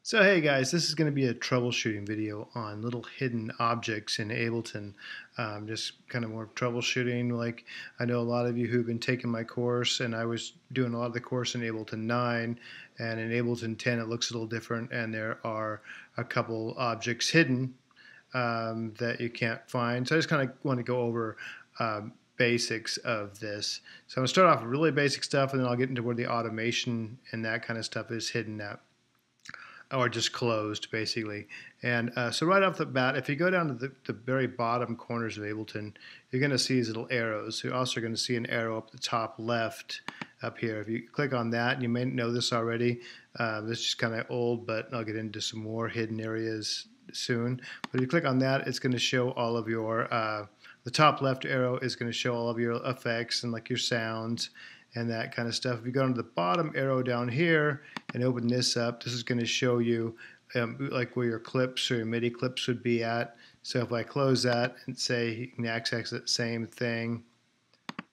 So hey guys, this is going to be a troubleshooting video on little hidden objects in Ableton. Just kind of more troubleshooting. Like I know a lot of you who've been taking my course, and I was doing a lot of the course in Ableton 9, and in Ableton 10 it looks a little different, and there are a couple objects hidden that you can't find. So I just kind of want to go over basics of this. So I'm going to start off with really basic stuff, and then I'll get into where the automation and that kind of stuff is hidden at, or just closed basically. And so right off the bat, if you go down to the very bottom corners of Ableton, you're going to see these little arrows. You're also going to see an arrow up the top left up here. If you click on that, you may know this already. This is kind of old, but I'll get into some more hidden areas soon. But if you click on that, it's going to show all of your, the top left arrow is going to show all of your effects and like your sounds and that kind of stuff. If you go to the bottom arrow down here and open this up, this is going to show you like where your clips or your MIDI clips would be at. So if I close that and say you can access that same thing,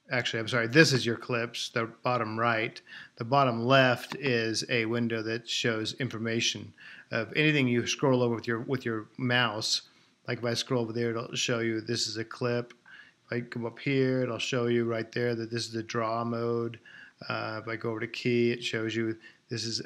actually I'm sorry, this is your clips, the bottom right. The bottom left is a window that shows information of anything you scroll over with your mouse. Like if I scroll over there, it'll show you this is a clip. If I come up here, it'll show you right there that this is the draw mode. If I go over to key, it shows you this is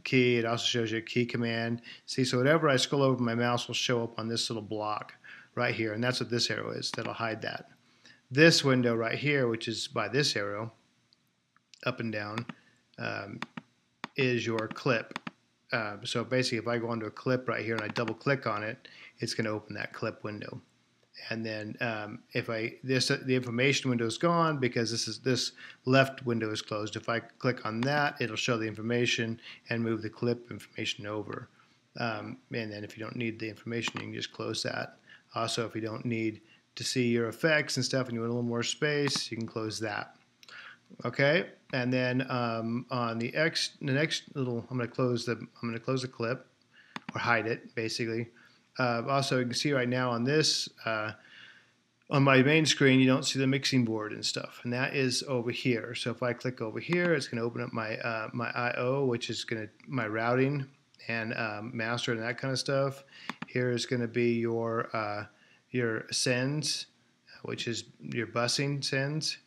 key. It also shows you a key command. See, so whatever I scroll over, my mouse will show up on this little block right here, and that's what this arrow is. That'll hide that. This window right here, which is by this arrow, up and down, is your clip. So basically, if I go onto a clip right here and I double click on it, it's going to open that clip window. And then if the information window is gone because this left window is closed. If I click on that, it'll show the information and move the clip information over. And then if you don't need the information, you can just close that. Also, if you don't need to see your effects and stuff and you want a little more space, you can close that. Okay, and then on the next little, I'm going to close the clip or hide it basically. Also, you can see right now on this, on my main screen, you don't see the mixing board and stuff, and that is over here. So if I click over here, it's going to open up my my I/O, which is going to my routing and master and that kind of stuff. Here is going to be your sends, which is your busing sends,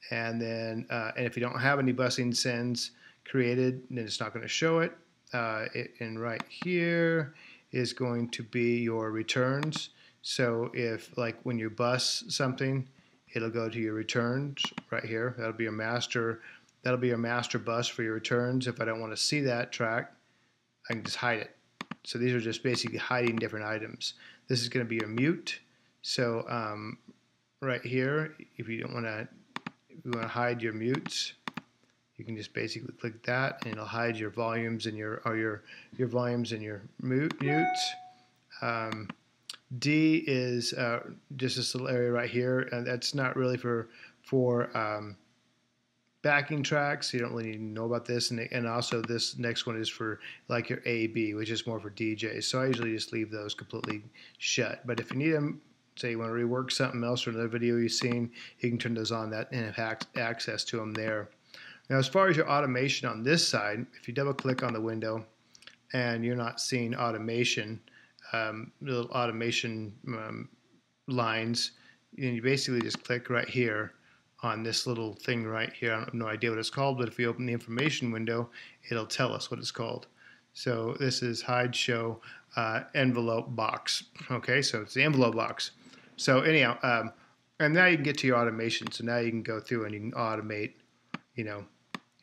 and then and if you don't have any busing sends created, then it's not going to show it. And right here is going to be your returns. So if like when you bus something, it'll go to your returns right here. That'll be your master bus for your returns. If I don't want to see that track, I can just hide it. So these are just basically hiding different items. This is going to be your mute. So right here, if you want to hide your mutes, you can just basically click that, and it'll hide your volumes and your volumes and your mutes. D is just this little area right here, and that's not really for backing tracks. You don't really need to know about this, and also this next one is for like your A, B, which is more for DJs. So I usually just leave those completely shut. But if you need them, say you want to rework something else or another video you've seen, you can turn those on and have access to them there. Now, as far as your automation on this side, if you double click on the window and you're not seeing automation, little automation lines, and you basically just click right here on this little thing right here. I have no idea what it's called, but if we open the information window, it'll tell us what it's called. So this is hide show envelope box. Okay, so it's the envelope box. So anyhow, and now you can get to your automation. So now you can go through and you can automate,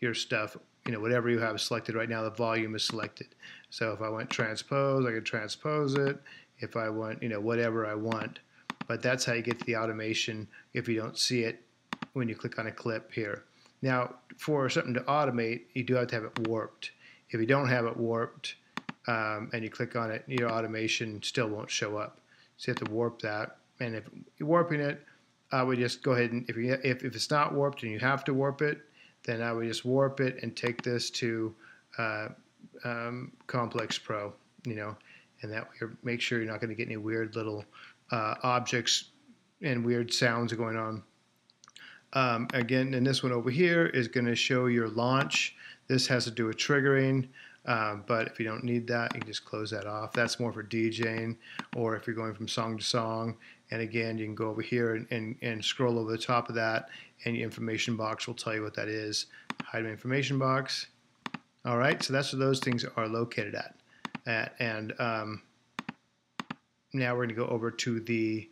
your stuff, whatever you have selected right now. The volume is selected. So if I want transpose, I can transpose it. If I want, whatever I want. But that's how you get to the automation if you don't see it when you click on a clip here. Now, for something to automate, you do have to have it warped. If you don't have it warped and you click on it, your automation still won't show up. So you have to warp that. And if you're warping it, I would just go ahead and if it's not warped and you have to warp it, then I would just warp it and take this to Complex Pro, and that way make sure you're not going to get any weird little objects and weird sounds going on. Again, and this one over here is going to show your launch. This has to do with triggering. But if you don't need that, you can just close that off. That's more for DJing, or if you're going from song to song. And again, you can go over here and scroll over the top of that, and your information box will tell you what that is. Hide my information box. All right, so that's where those things are located at. And now we're going to go over to the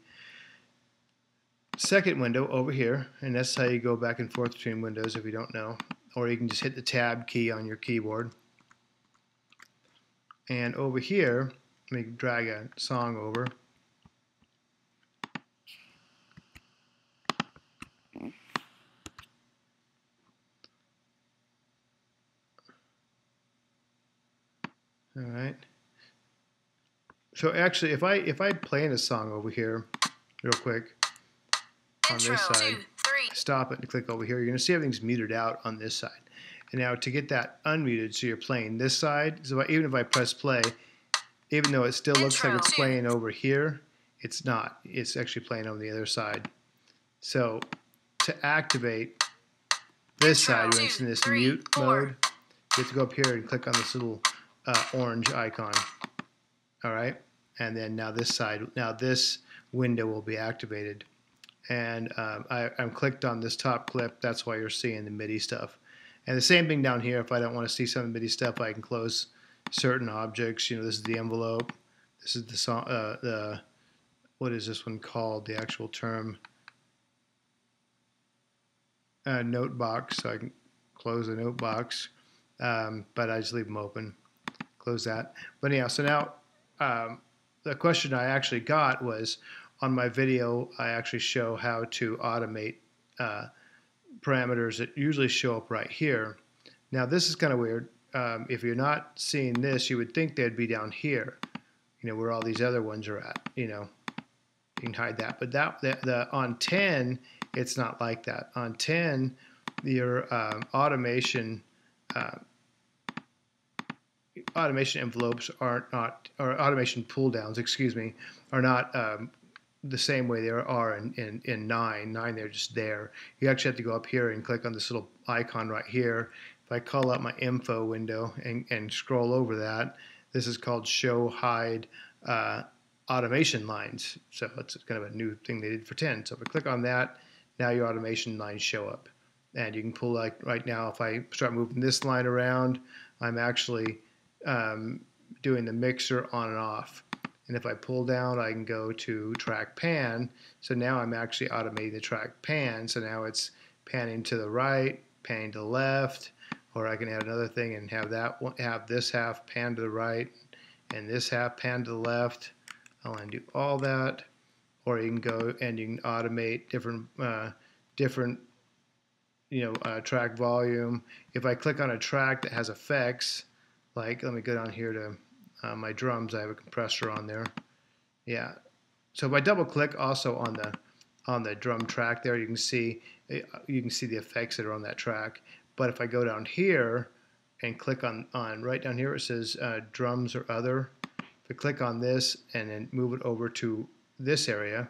second window over here, and that's how you go back and forth between windows if you don't know. Or you can just hit the tab key on your keyboard. And over here, let me drag a song over. All right. So actually, if I play in a song over here, real quick, on this side, stop it and click over here, you're going to see everything's muted out on this side. And now to get that unmuted, so you're playing this side, so even if I press play, even though it still looks like it's playing over here, it's not. It's actually playing on the other side. So to activate this side, when it's in this mute mode, you have to go up here and click on this little orange icon. All right, and then now this side, now this window will be activated. And I'm clicked on this top clip. That's why you're seeing the MIDI stuff. And the same thing down here. If I don't want to see some of the MIDI stuff, I can close certain objects. You know, this is the envelope. This is the song. What is this one called? The actual term. Note box. So I can close the note box, but I just leave them open. Close that. But anyhow, so now the question I actually got was, on my video, I actually show how to automate parameters that usually show up right here. Now this is kind of weird. If you're not seeing this, you would think they'd be down here, you know, where all these other ones are at. You know, you can hide that. But on 10, it's not like that. On 10, your automation envelopes are not, or automation pull downs, excuse me, are not the same way there are in 9. 9, they're just there. You actually have to go up here and click on this little icon right here. If I call up my info window and scroll over that, this is called show hide automation lines. So it's kind of a new thing they did for 10. So if I click on that, now your automation lines show up. And you can pull, like right now, if I start moving this line around, I'm actually doing the mixer on and off. And if I pull down, I can go to track pan. So now I'm actually automating the track pan. So now it's panning to the right, panning to the left, or I can add another thing and have this half pan to the right and this half pan to the left. I'll undo all that. Or you can go and you can automate different track volume. If I click on a track that has effects, like, let me go down here to my drums. I have a compressor on there. Yeah. So if I double click also on the drum track there, you can see the effects that are on that track. But if I go down here and click on right down here, it says drums or other. If I click on this and then move it over to this area,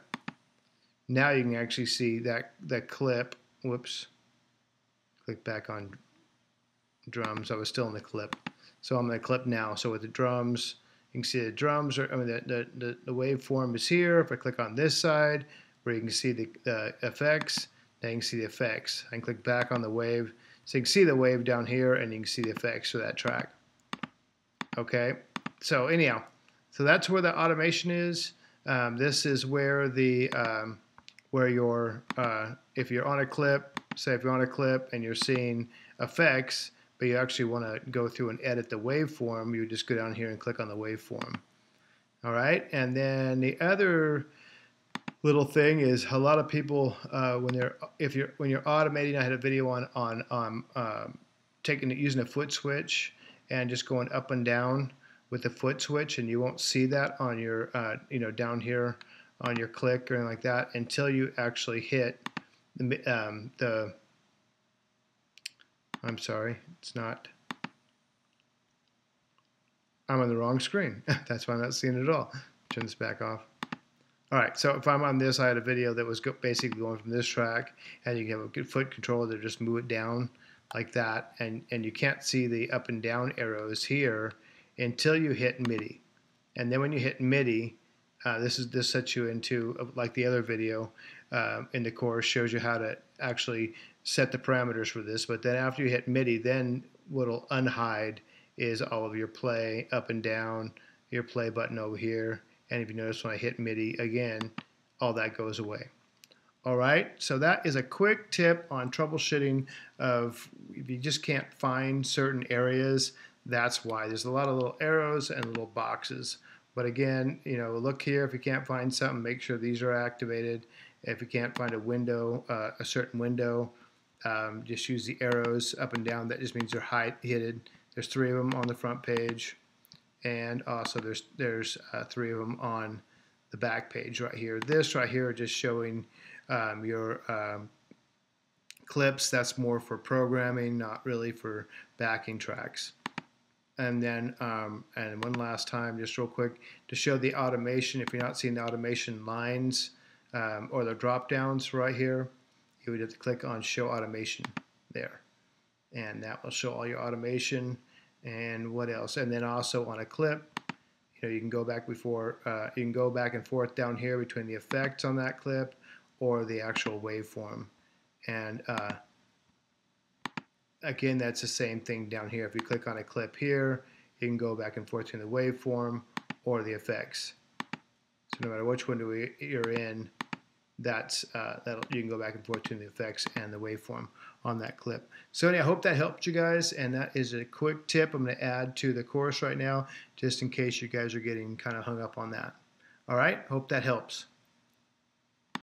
now you can actually see that clip. Whoops. Click back on drums. I was still in the clip. So I'm in the clip now. So with the drums, you can see the drums are, the waveform is here. If I click on this side, where you can see the effects, now you can see the effects. I can click back on the wave. So you can see the wave down here, and you can see the effects for that track. Okay. So anyhow, so that's where the automation is. This is where the where your if you're on a clip, say if you're on a clip and you're seeing effects, but you actually want to go through and edit the waveform, you just go down here and click on the waveform. All right, and then the other little thing is a lot of people when you're automating. I had a video on using a foot switch and just going up and down with the foot switch, and you won't see that on your down here on your click or anything like that until you actually hit the I'm sorry, it's not. I'm on the wrong screen. That's why I'm not seeing it at all. Turn this back off. All right, so if I'm on this, I had a video that was basically going from this track, and you can have a good foot controller to just move it down like that, and you can't see the up and down arrows here until you hit MIDI. And then when you hit MIDI, this sets you into, like the other video in the course, shows you how to actually set the parameters for this. But then after you hit MIDI, then what'll unhide is all of your play up and down, your play button over here. And if you notice when I hit MIDI again, all that goes away. All right, so that is a quick tip on troubleshooting of if you just can't find certain areas, that's why. There's a lot of little arrows and little boxes. But again, you know, look here. If you can't find something, make sure these are activated. If you can't find a window, a certain window, just use the arrows up and down. That just means they're hidden. There's 3 of them on the front page, and also there's 3 of them on the back page right here. This right here just showing your clips. That's more for programming, not really for backing tracks. And then, and one last time, just real quick, to show the automation, if you're not seeing the automation lines or the drop downs right here, you would have to click on Show Automation there. And that will show all your automation. And what else? And then also on a clip, you know, you can go back you can go back and forth down here between the effects on that clip or the actual waveform. And again, that's the same thing down here. If you click on a clip here, you can go back and forth between the waveform or the effects. So no matter which window you're in, you can go back and forth between the effects and the waveform on that clip. So anyway, I hope that helped you guys, and that is a quick tip I'm going to add to the course right now, just in case you guys are getting kind of hung up on that. All right, hope that helps.